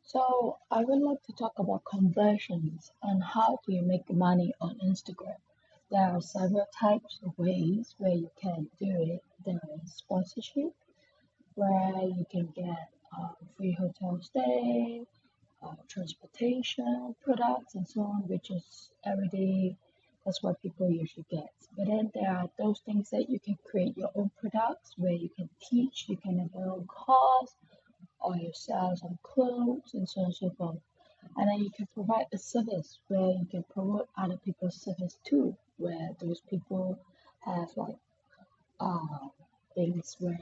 So I would like to talk about conversions and how do you make money on Instagram. There are several types of ways where you can do it. There is sponsorship, where you can get free hotel stay, transportation, products, and so on, which is everyday. That's what people usually get. But then there are those things that you can create your own products where you can teach, you can have your own course, or you sell some clothes and so on and so forth. And then you can provide a service where you can promote other people's service too, where those people have like uh, things where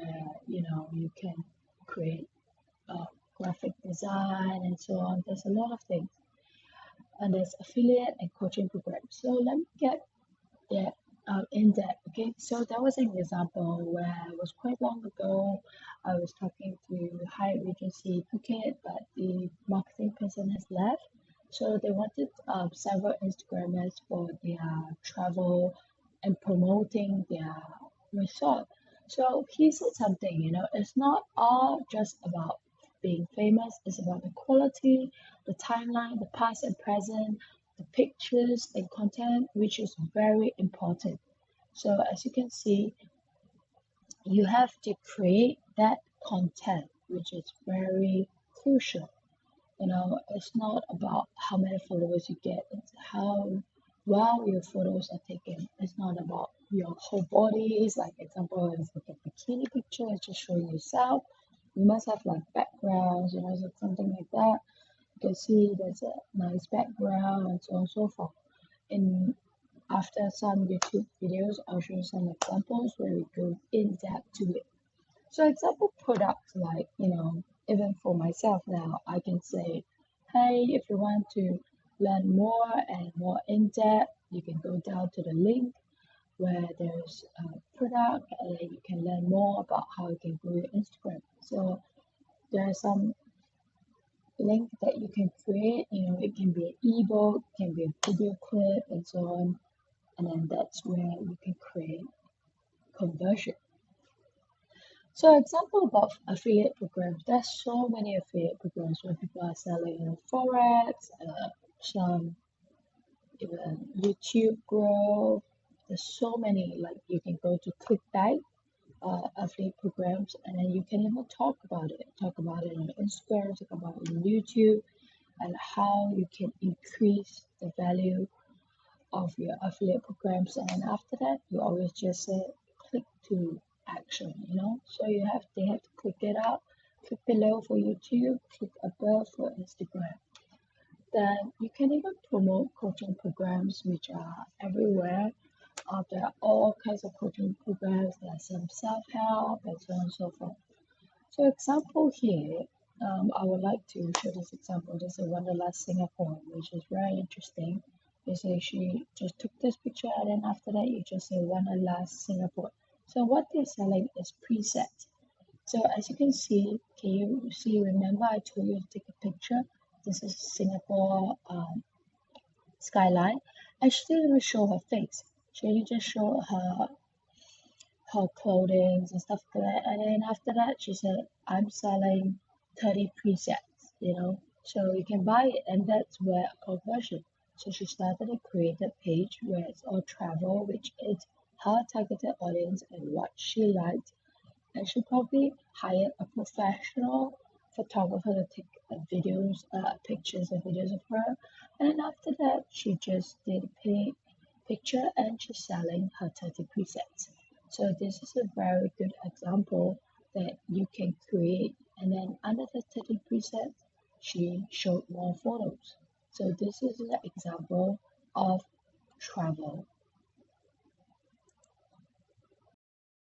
you can create graphic design and so on. There's a lot of things, and there's affiliate and coaching programs. So let me get that in depth. Okay, so that was an example where it was quite long ago. I was talking to Hyatt Regency Phuket, but the marketing person has left. So they wanted several Instagrammers for their travel and promoting their resort. So he said something, it's not all just about being famous, it's about the quality, the timeline, the past and present, the pictures and content, which is very important. So as you can see, you have to create that content, which is very crucial. It's not about how many followers you get, it's how well your photos are taken. It's not about your whole body. It's like example, it's like a bikini picture, it's just showing yourself. You must have like backgrounds, so something like that. You can see there's a nice background and so on and so forth. In after some YouTube videos, I'll show you some examples where we go in depth to it. So example products like, even for myself now, I can say, hey, if you want to learn more and more in depth, you can go down to the link where there's a product and then you can learn more about how you can grow your Instagram. So there are some link that you can create, it can be an ebook, it can be a video clip and so on. And then that's where you can create conversion. So example about affiliate programs, there's so many affiliate programs where people are selling forex, some even YouTube growth. There's so many, like you can go to ClickBank affiliate programs, and then you can even talk about it on Instagram, talk about it on YouTube, and how you can increase the value of your affiliate programs. And then after that, you always just say click to action, So they have to click it out, click below for YouTube, click above for Instagram. Then you can even promote coaching programs which are everywhere. There are all kinds of coaching programs. There are some self-help and so on and so forth. So example here, I would like to show this example. This is Wanderlust Singapore, which is very interesting. You say she just took this picture and then after that you just say Wanderlust Singapore. So what they're selling is presets. So as you can see, remember I told you to take a picture? This is Singapore skyline. And she didn't even show her face. She just showed her clothing and stuff like that. And then after that, she said, I'm selling 30 presets, so you can buy it. And that's where conversion. So she started a created page where it's all travel, which is her targeted audience and what she liked. And she probably hired a professional photographer to take pictures and videos of her. And then after that, she just did a picture and she's selling her 30 presets. So this is a very good example that you can create. And then under the 30 presets, she showed more photos. So this is an example of travel.